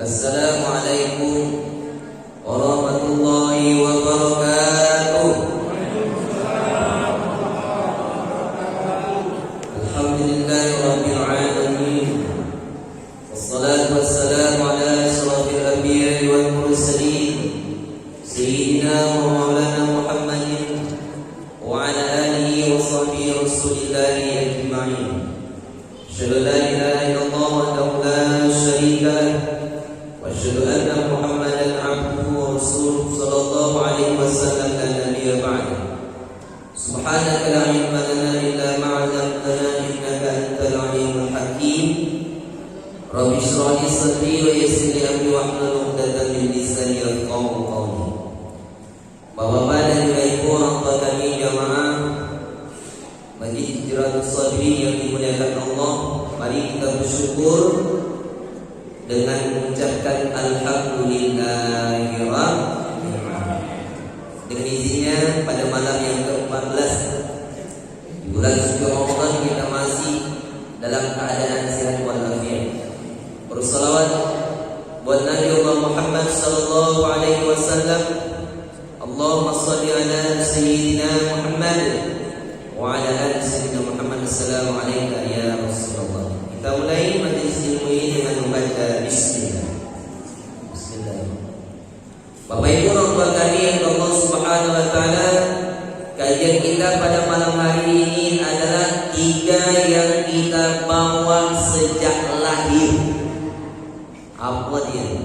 Assalamualaikum warahmatullahi wabarakatuh. Alhamdulillahirabbil alamin. Wassalatu wassalamu ala asyrafil anbiya'i wal mursalin sayyidina wa maulana Muhammadin wa ala alihi wa sahbihi rasulillahi ajma'in. Asyhadu an la ilaha illallah wahdahu la syarika lah wa asyhadu anna Muhammadan abduhu wa rasuluhu sallallahu alaihi wasallam la nabiyya ba'da. Subhanaka la ilma lana illa ma 'allamtana innaka antal alimul hakim. Rabbi shrah li sadri wa yassir li amri wahlul 'uqdatam min lisani yafqahu qawli. Bapak-bapak dan ibu-ibu orang tua kami jamaah Masjid Hijratus Sabirin yang dimuliakan Allah, mari kita bersyukur dengan mengucapkan Alhamdulillahirabbil alamin. Dengan izinnya pada malam yang ke-14 di bulan suci Ramadan kita masih dalam keadaan sehat walafiat. Bersalawat buat Nabi Allah Muhammad sallallahu alaihi wasallam. Allahumma shalli ala sayyidina Muhammad wa ala ali sayyidina Muhammad. Assalamu alayka ya Rasulullah. Kita mulai majlis ilmu ini dengan membaca bismillah. Bismillah. Bapak Ibu orang tua kami yang Allah Subhanahu wa taala, kajian kita pada malam hari ini adalah 3 yang kita bawa sejak lahir. Apa dia?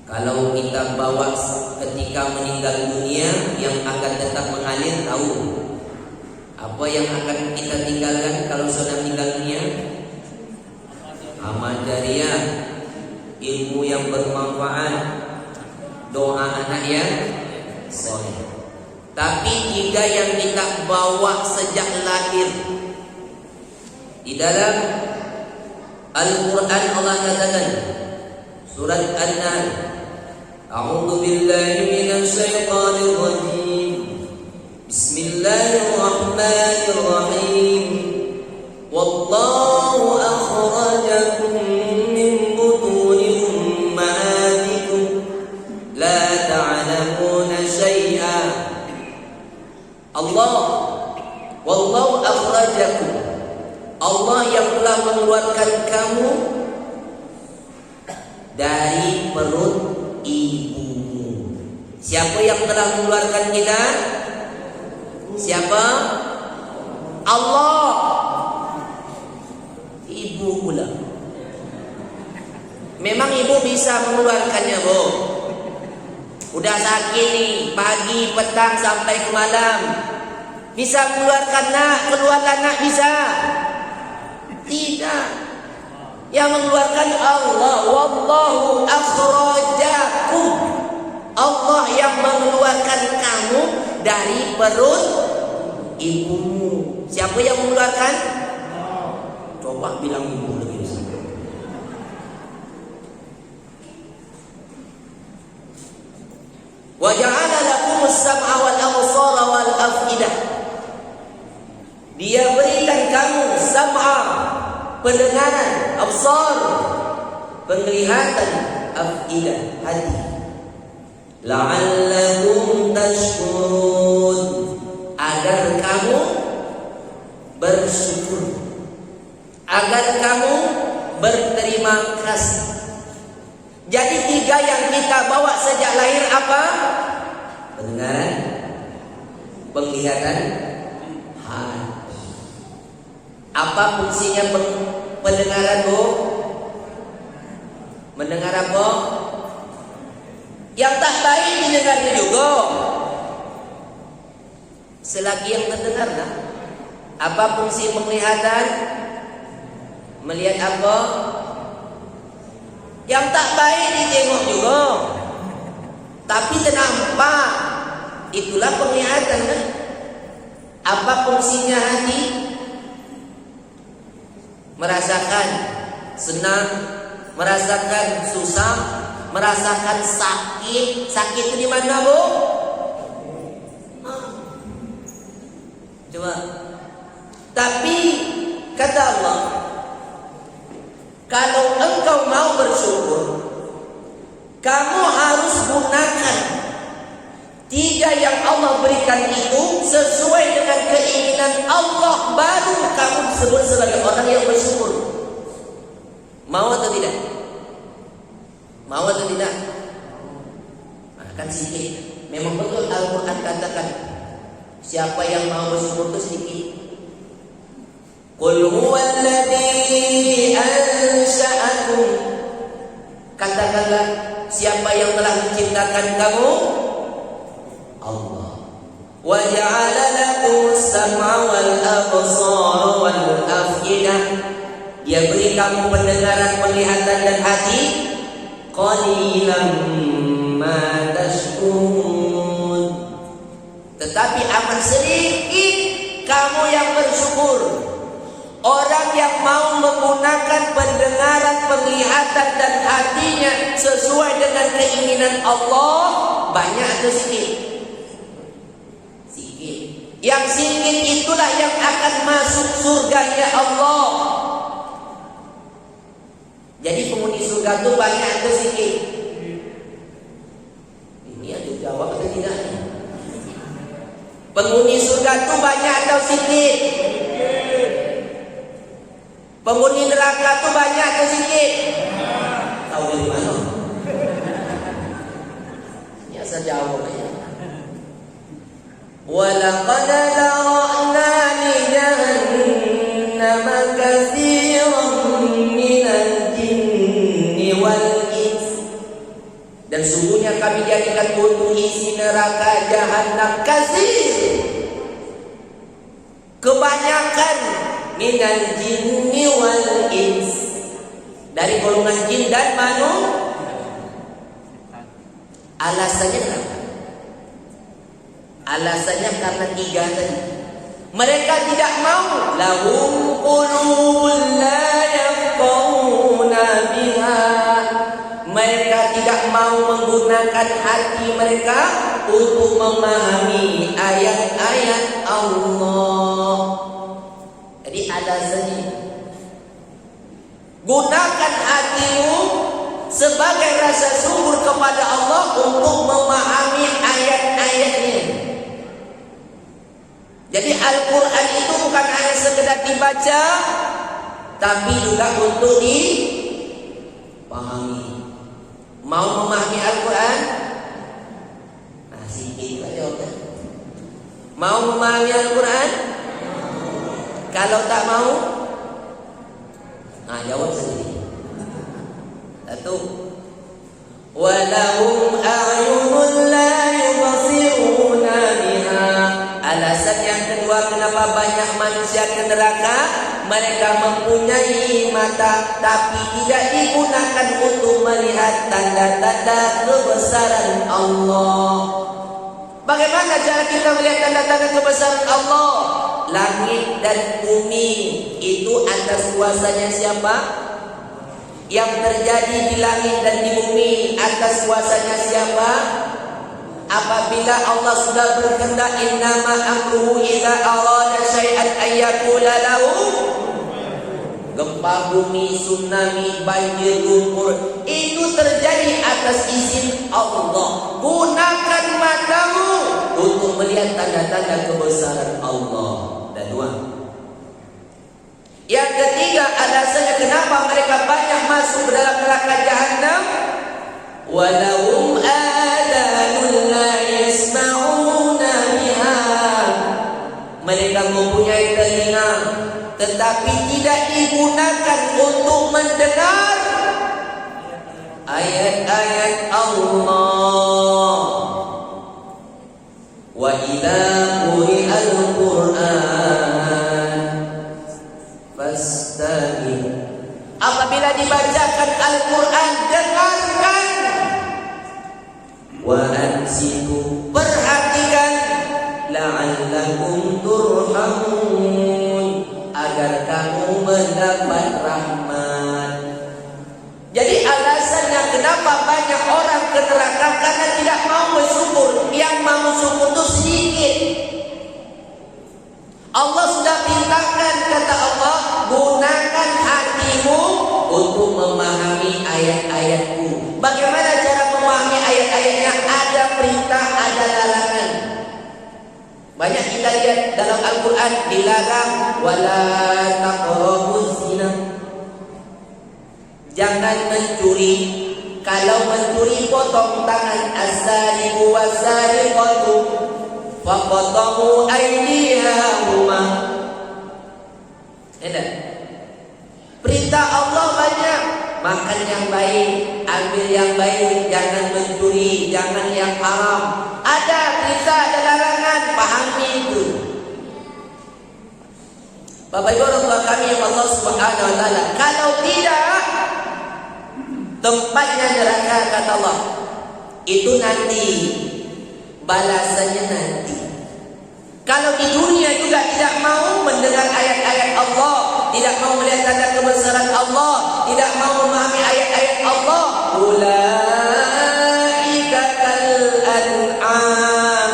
Kalau kita bawa ketika meninggal dunia, yang akan tetap mengalir tahu. Apa yang akan kita tinggalkan kalau sudah meninggal dunia? Amal jariah, ilmu yang bermanfaat, doa anak yang soleh. Tapi 3 yang kita bawa sejak lahir. Di dalam Al-Quran Allah katakan, surat An-Nahl, A'udzu billahi minasy syaithanir rajim. Bismillahirrahmanirrahim. Wallahu akhrajakum min butuni ummahatikum la ta'lamuna syai'a. Allah, wallahu akhrajakum. Allah yang telah mengeluarkan kamu dari perut ibumu. Siapa yang telah mengeluarkan kita? Siapa? Allah. Ibu pula. Memang ibu bisa mengeluarkannya, Bu. Udah sakit nih, pagi, petang sampai ke malam. Bisa mengeluarkan nak, keluarlah nak, bisa? Tidak. Yang mengeluarkan Allah. Wallahu akhrajakum. Allah yang mengeluarkan kamu dari perut ibumu. Siapa yang mengeluarkan? Coba bilang ibu lagi. Wa ja'ala lakumus sam'a wal absara wal afidah. Dia berikan kamu sam'a, pendengaran, absar, penglihatan, afidah, hati. La'allakum tashkurun, agar kamu bersyukur, agar kamu berterima kasih. Jadi 3 yang kita bawa sejak lahir apa? Pendengaran, penglihatan, hati. Apa fungsinya pendengaran, Bu? Mendengar apa? Yang tak baik didengarnya juga. Selagi yang terdengar nah. Apa fungsi penglihatan? Melihat apa? Yang tak baik ditengok juga. Tapi ternampak. Itulah penglihatan kan? Apa fungsinya hati? Merasakan senang, merasakan susah, merasakan sakit. Sakit itu di mana, Bu? Coba. Tapi kata Allah, Kalau engkau mau bersyukur, kamu harus gunakan 3 yang Allah berikan itu sesuai dengan keinginan Allah, baru kamu disebut sebagai orang yang bersyukur. Mau atau tidak? Mau atau tidak? Nah, kan sedikit. Memang betul Al-Quran katakan, siapa yang mau bersyukur itu sedikit. Qul huwallazi ansha'akum. Katakanlah, siapa yang telah menciptakan kamu? Allah. Wa ja'ala lakumus sam'a wal absara wal af'idah. Dia beri kamu pendengaran, penglihatan dan hati. Qalilan ma tashkurun. Tetapi amat sedikit kamu yang bersyukur. Orang yang mau menggunakan pendengaran, penglihatan dan hatinya sesuai dengan keinginan Allah, banyak atau sedikit? Sedikit. Yang sedikit itulah yang akan masuk surganya Allah. Jadi penghuni surga itu banyak atau sedikit? Ini ada jawab atau tidak? Penghuni surga itu banyak atau sedikit? Penghuni neraka itu banyak atau sedikit? Tahu dari mana? Ya saya jawab aja. Walaqad zara'na li jahannama katsiran minal jinni wal ins. Dan sungguhnya kami jadikan untuk isi neraka jahanam katsir, kebanyakan minal jinni wal ins, dari golongan jin dan manusia. Alasannya kenapa? Alasannya karena 3 tadi. Mereka tidak mau. Lahum qulubun la yafqahuna biha. Mereka tidak mau menggunakan hati mereka untuk memahami ayat-ayat Allah. Jadi alasannya, gunakan hatimu sebagai rasa syukur kepada Allah untuk memahami ayat-ayatnya. Jadi Al-Quran itu bukan hanya sekedar dibaca, tapi juga untuk dipahami. Mau memahami Al-Quran? Nah, sedikit aja jawabnya. Mau memahami Al-Quran? Kalau tak mau, nah jawab sendiri. Satu, walahum a'yunun la yubsiruna biha. Alasan yang kedua kenapa banyak manusia ke neraka, mereka mempunyai mata tapi tidak digunakan untuk melihat tanda-tanda kebesaran Allah. Bagaimana cara kita melihat tanda-tanda kebesaran Allah? Langit dan bumi itu atas kuasanya siapa? Yang terjadi di langit dan di bumi atas kuasanya siapa? Apabila Allah sudah berkehendak, innama amruhu idza arada syai'an ayyaqula lahu. Gempa bumi, tsunami, banjir, lumpur itu terjadi atas izin Allah. Gunakan matamu untuk melihat tanda-tanda kebesaran Allah. Dan 2. Yang ketiga, alasannya kenapa mereka banyak masuk ke dalam neraka jahanam. Walahum adanun la yasma'una biha. Mereka mempunyai telinga tetapi tidak digunakan untuk mendengar ayat-ayat Allah. Wa idza quri'al Qur'an fastami'. Apabila dibacakan Al-Quran, dengarkan. Wa ansitu, perhatikan. La'allakum turhamun, agar kamu mendapat rahmat. Jadi alasannya kenapa banyak orang ke neraka, karena tidak mau bersyukur. Yang mau syukur itu sedikit. Allah sudah perintahkan, kata Allah, gunakan hatimu untuk memahami ayat-ayatku. Bagaimana cara memahami ayat-ayatnya? Ada perintah, ada larangan. Banyak kita lihat dalam Al-Quran dilarang wala taqrabuz zina. Jangan mencuri. Kalau mencuri potong tangan. As-sariqu was-sariqatu faqtahu aydiyahuma. Ada. Perintah Allah banyak. Makan yang baik, ambil yang baik, jangan mencuri, jangan yang haram. Ada perintah, ada larangan, pahami itu. Bapak Ibu orang tua kami yang Allah Subhanahu wa taala, kalau tidak tempatnya neraka kata Allah. Itu nanti balasannya nanti. Kalau di dunia juga tidak mau mendengar ayat-ayat Allah, tidak mau melihat tanda kebesaran Allah, tidak mau memahami ayat-ayat Allah, ulaika kal an'am.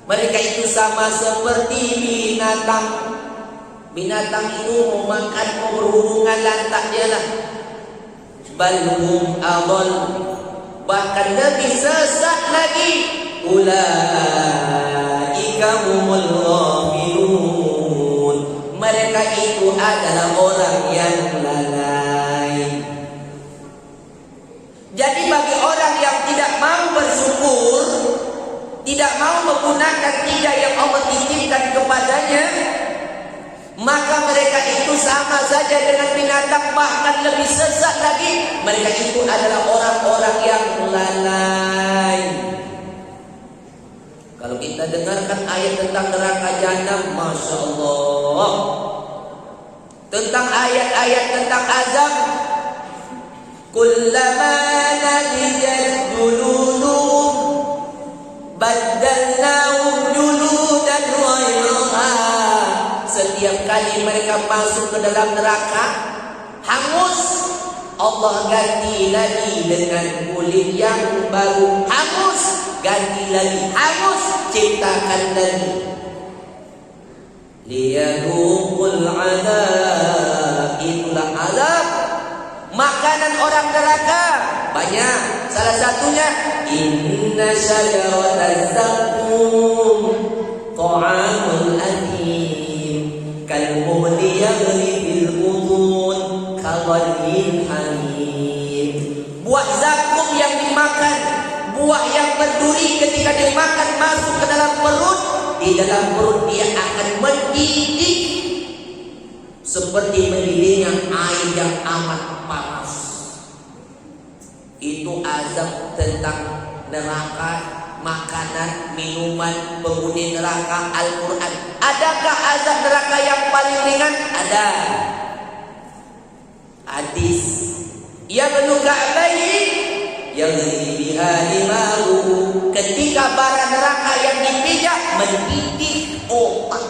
Mereka itu sama seperti binatang. Binatang itu mau makan, mau berhubungan, lantak dia lah. Balhum adall, bahkan lebih sesat lagi. Ulaika humul ghafilun. Mereka itu adalah orang yang lalai. Jadi bagi orang yang tidak mau bersyukur, tidak mau menggunakan tiga yang Allah titipkan kepadanya, maka mereka itu sama saja dengan binatang, bahkan lebih sesat lagi. Mereka itu adalah orang-orang yang lalai. Kalau kita dengarkan ayat tentang neraka jahanam, Masya Allah. Tentang ayat-ayat tentang azab, kullama nadijat juluduhum baddalnahum juludan ghayraha. Setiap kali mereka masuk ke dalam neraka, hangus, Allah ganti lagi dengan kulit yang baru. Hangus, ganti lagi. Hangus, ciptakan lagi. Liyadhuqul azab. Itulah azab. Makanan orang neraka banyak. Salah satunya inna syajarataz zaqqum ta'amul athim kalmuhli yaghli fil butun kaghalil hamim. Buah zakum yang dimakan, buah yang berduri ketika dimakan masuk ke dalam perut, di dalam perut dia akan mendidih seperti mendidihnya air yang amat panas. Itu azab tentang neraka, makanan, minuman, penghuni neraka, Al-Quran. Adakah azab neraka yang paling ringan? Ada. Hadis yang menukabai yang biha limahu, ketika bara neraka yang dipijak mendidih otak.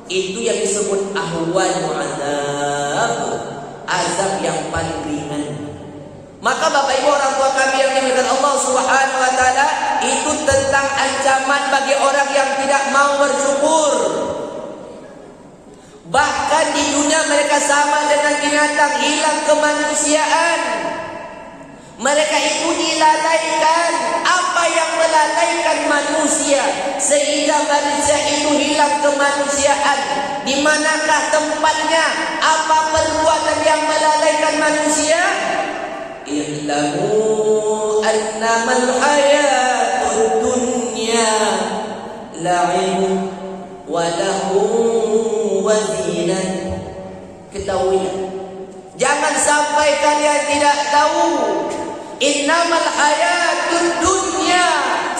Itu yang disebut ahwanu azab, azab yang paling ringan. Maka Bapak Ibu orang tua kami yang dimuliakan Allah Subhanahu wa taala, itu tentang ancaman bagi orang yang tidak mau bersyukur. Bahkan di dunia mereka sama dengan binatang, hilang kemanusiaan. Mereka itu dilalaikan. Apa yang melalaikan manusia sehingga manusia itu hilang kemanusiaan? Di manakah tempatnya? Apa perbuatan yang melalaikan manusia? I'lamu annamal hayatud dunya la'ibun wa lahum wa zinah. Ketahuilah, jangan sampai kalian tidak tahu, innamal hayatud dunya,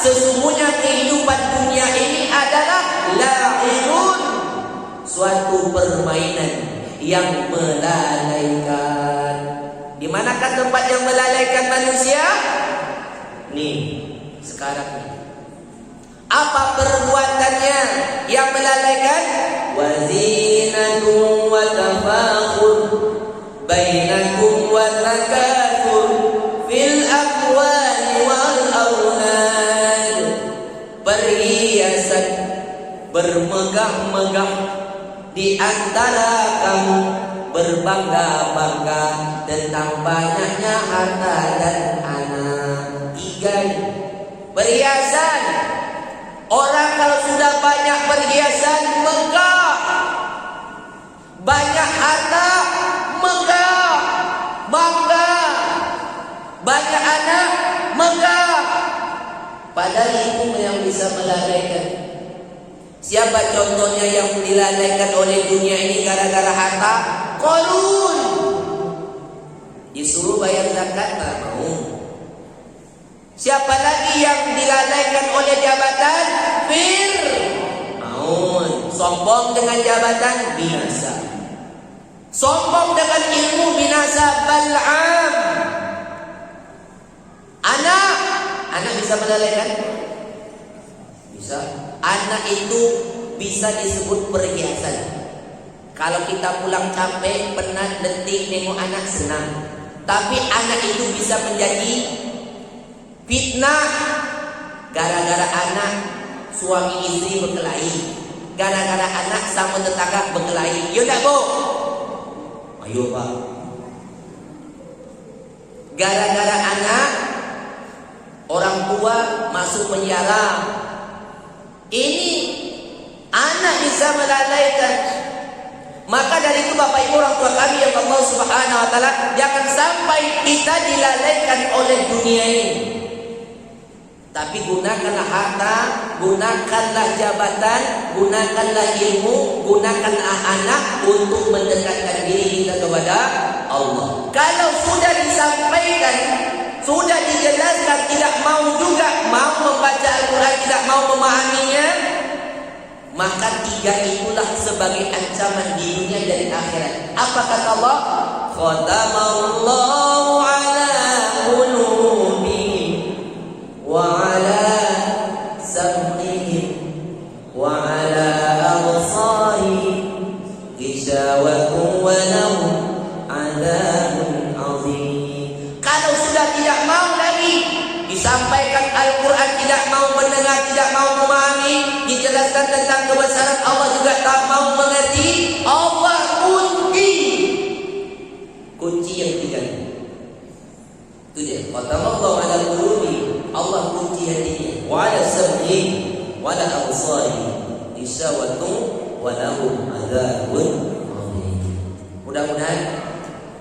sesungguhnya kehidupan dunia ini adalah la'ibun, suatu permainan yang melalaikan. Di manakah tempat yang melalaikan manusia? Nih, sekarang nih. Apa perbuatannya yang melalaikan? Wazinatun wa tafakhur bainakum wa takatsur fil amwali wal aulad. Perhiasan bermegah-megah di antara kamu, berbangga-bangga tentang banyaknya harta dan anak. 3. Perhiasan. Orang kalau sudah banyak perhiasan megah, banyak harta megah, bangga, banyak anak megah. Padahal itu yang bisa melalaikan. Siapa contohnya yang dilalaikan oleh dunia ini gara-gara harta? Qarun. Disuruh bayar zakat tak mau. Siapa lagi yang dilalaikan oleh jabatan? Fir'aun. Sombong dengan jabatan, binasa. Sombong dengan ilmu, binasa. Bal'am. Anak bisa melalaikan? Bisa. Anak itu bisa disebut perhiasan. Kalau kita pulang capek, penat, letih, nengok anak senang. Tapi anak itu bisa menjadi fitnah. Gara-gara anak suami istri berkelahi, gara-gara anak sama tetangga berkelahi. Ya tak, Bu? Ayo, Pak. Gara-gara anak orang tua masuk penjara. Ini anak bisa melalaikan. Maka dari itu Bapak Ibu orang tua kami yang Allah Subhanahu wa taala, jangan sampai kita dilalaikan oleh dunia ini. Tapi gunakanlah harta, gunakanlah jabatan, gunakanlah ilmu, gunakanlah anak untuk mendekatkan diri kita kepada Allah. Kalau sudah disampaikan, sudah dijelaskan, tidak mau juga mau membaca Al-Quran, tidak mau memahaminya, maka 3 itulah sebagai ancaman di dunia dan di akhirat. Apa kata Allah? Khatamallahu ala qulubihim wa ala sam'ihim wa ala absarihim ghishawatun wa lahum adzabun azim. Kalau sudah tidak mau lagi disampaikan Al-Quran, tidak mau mendengar, tidak mau memahami, dijelaskan tentang kebesaran Allah juga tak mau mengerti, Allah kunci yang 3. Itu dia. Khatamallahu ala qulubi, Allah kunci hatinya. Wa ala sam'i wa ala absari isyawatun wa lahum adzabun azim. Mudah-mudahan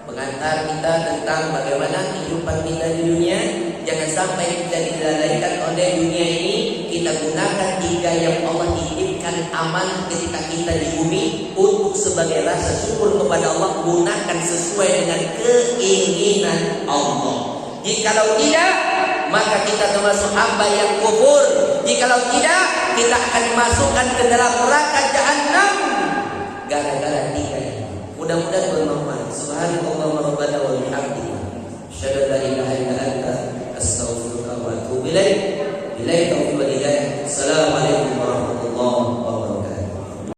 pengantar kita tentang bagaimana kehidupan kita di dunia, jangan sampai kita dilalaikan oleh dunia ini. Kita gunakan 3 yang Allah titipkan amanah ketika kita di bumi untuk sebagai rasa syukur kepada Allah. Gunakan sesuai dengan keinginan Allah. Jikalau tidak, maka kita termasuk hamba yang kufur. Jikalau tidak, kita akan dimasukkan ke dalam